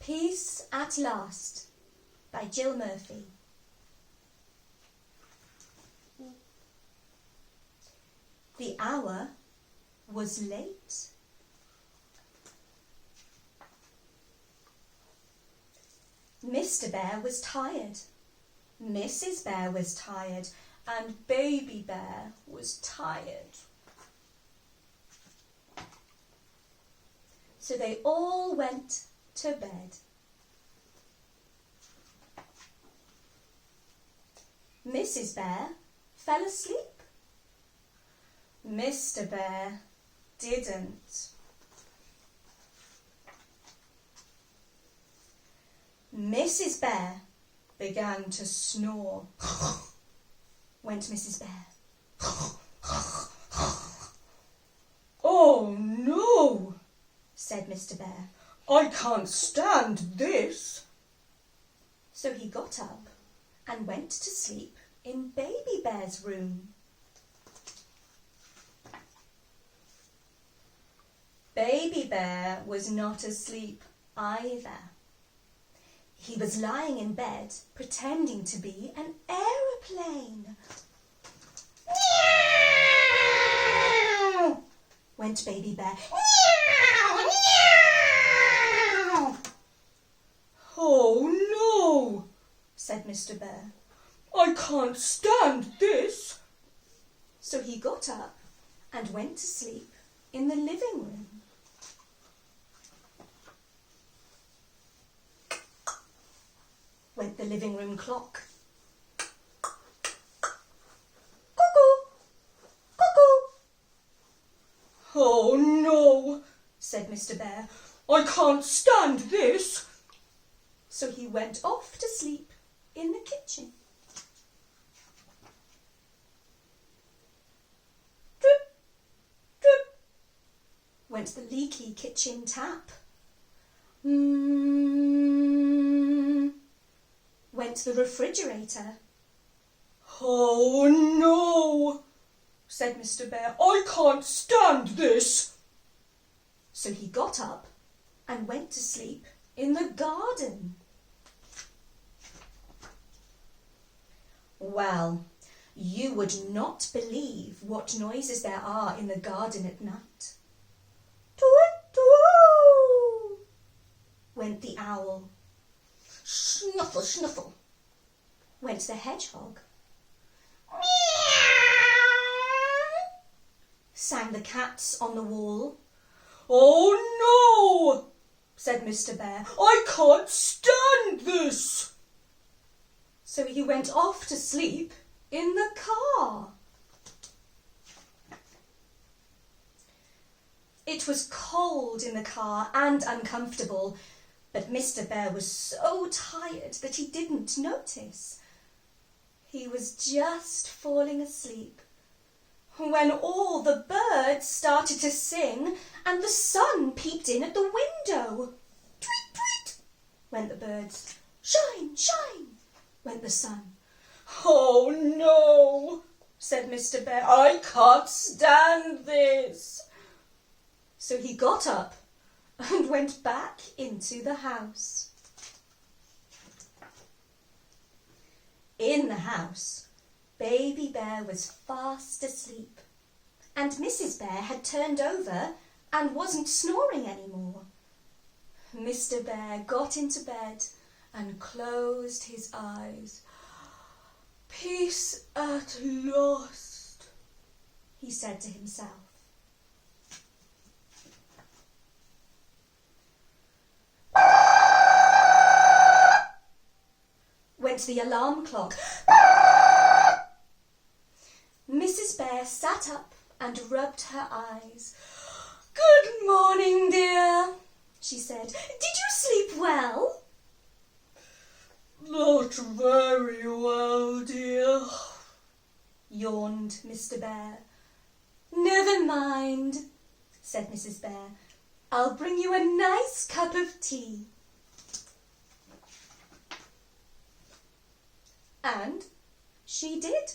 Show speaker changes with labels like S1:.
S1: Peace at Last by Jill Murphy. The hour was late. Mr. Bear was tired, Mrs. Bear was tired, and Baby Bear was tired. So they all went to bed. Mrs. Bear fell asleep. Mr. Bear didn't. Mrs. Bear began to snore. Went Mrs. Bear. "Oh no," said Mr. Bear. "I can't stand this." So he got up and went to sleep in Baby Bear's room. Baby Bear was not asleep either. He was lying in bed, pretending to be an aeroplane. "Meow!" went Baby Bear. "Meow! Meow!" "Oh no," said Mr. Bear. "I can't stand this." So he got up and went to sleep in the living room. Went the living room clock. "Cuckoo! Cuckoo!" "Oh no," said Mr. Bear. "I can't stand this." So he went off to sleep in the kitchen. Drip, drip, went the leaky kitchen tap. Went the refrigerator. "Oh no," said Mr. Bear. "I can't stand this." So he got up and went to sleep in the garden. Well, you would not believe what noises there are in the garden at night. "Toot-toot!" went the owl. "Snuffle, snuffle," went the hedgehog. "Meow!" sang the cats on the wall. "Oh no," said Mr. Bear. "I can't stand this." So he went off to sleep in the car. It was cold in the car and uncomfortable, but Mr. Bear was so tired that he didn't notice. He was just falling asleep when all the birds started to sing and the sun peeped in at the window. "Tweet, tweet," went the birds. "Shine, shine," went the sun. "Oh no," said Mr. Bear. "I can't stand this." So he got up and went back into the house. In the house, Baby Bear was fast asleep, and Mrs. Bear had turned over and wasn't snoring anymore. Mr. Bear got into bed and closed his eyes. "Peace at last," he said to himself. Went the alarm clock. Mrs. Bear sat up and rubbed her eyes. "Good morning, dear," she said. "Did you sleep well?" "Not very well, dear," yawned Mr. Bear. "Never mind," said Mrs. Bear. "I'll bring you a nice cup of tea." And she did.